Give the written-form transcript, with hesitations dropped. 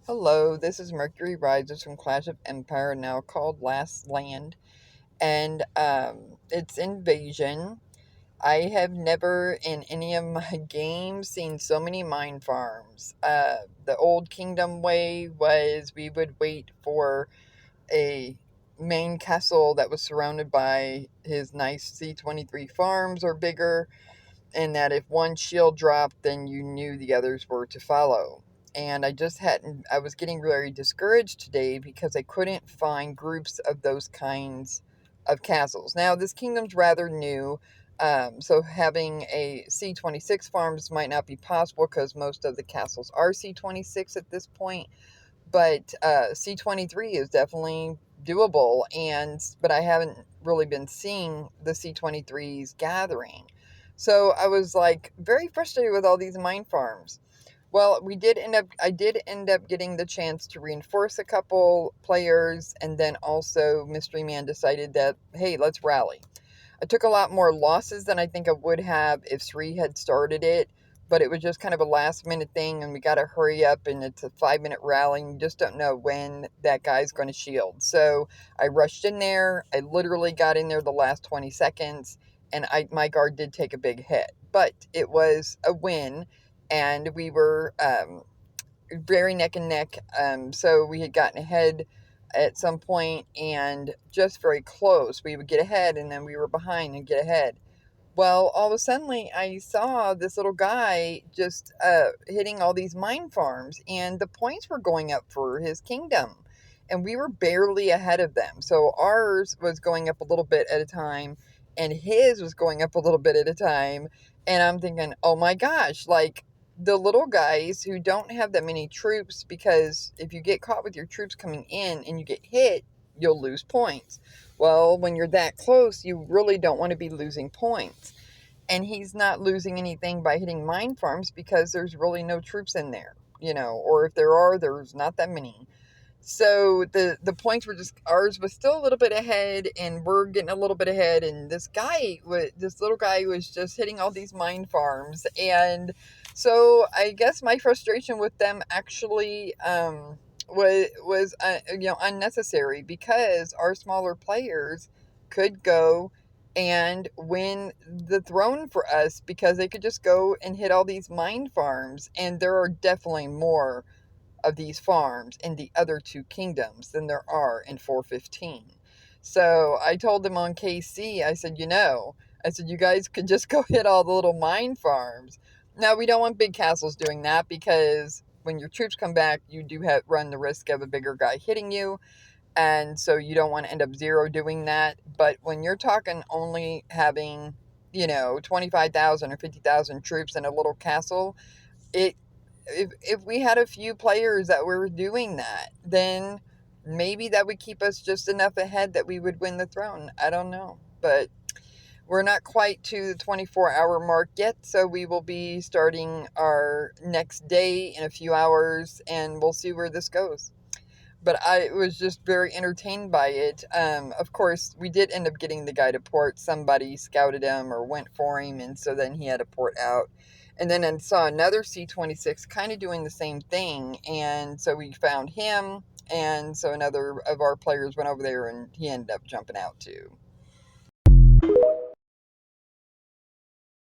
Hello, this is Mercury Rises from Clash of Empire, now called Last Land, and it's Invasion. I have never in any of my games seen so many mine farms. The old Kingdom way was we would wait for a main castle that was surrounded by his nice C-23 farms or bigger, and that if one shield dropped, then you knew the others were to follow. And I was getting very discouraged today because I couldn't find groups of those kinds of castles. Now, this kingdom's rather new, so having a C-26 farms might not be possible because most of the castles are C-26 at this point, but C-23 is definitely doable, but I haven't really been seeing the C-23s gathering. So I was like very frustrated with all these mine farms. Well, I did end up getting the chance to reinforce a couple players, and then also Mystery Man decided that, hey, let's rally. I took a lot more losses than I think I would have if Sri had started it, but it was just kind of a last minute thing, and we got to hurry up, and it's a 5 minute rally, and you just don't know when that guy's going to shield. So I rushed in there. I literally got in there the last 20 seconds, and my guard did take a big hit, but it was a win, and we were very neck and neck. So we had gotten ahead at some point and just very close. We would get ahead and then we were behind and get ahead. Well, all of a sudden, I saw this little guy just hitting all these mine farms, and the points were going up for his kingdom, and we were barely ahead of them. So ours was going up a little bit at a time, and his was going up a little bit at a time. And I'm thinking, oh my gosh, like the little guys who don't have that many troops, because if you get caught with your troops coming in and you get hit, you'll lose points. Well, when you're that close, you really don't want to be losing points. And he's not losing anything by hitting mine farms because there's really no troops in there, or if there are, there's not that many. So the points were just, ours was still a little bit ahead, and we're getting a little bit ahead, and this little guy was just hitting all these mine farms. And so I guess my frustration with them actually was unnecessary, because our smaller players could go and win the throne for us, because they could just go and hit all these mine farms, and there are definitely more of these farms in the other two kingdoms than there are in 415. So I told them on KC, I said, you guys could just go hit all the little mine farms. Now, we don't want big castles doing that, because when your troops come back, you do run the risk of a bigger guy hitting you. And so you don't want to end up zero doing that. But when you're talking only having, 25,000 or 50,000 troops in a little castle, it if we had a few players that were doing that, then maybe that would keep us just enough ahead that we would win the throne. I don't know. But we're not quite to the 24-hour mark yet, so we will be starting our next day in a few hours, and we'll see where this goes. But I was just very entertained by it. Of course, we did end up getting the guy to port. Somebody scouted him or went for him, and so then he had to port out. And then I saw another C-26 kind of doing the same thing, and so we found him, and so another of our players went over there, and he ended up jumping out too.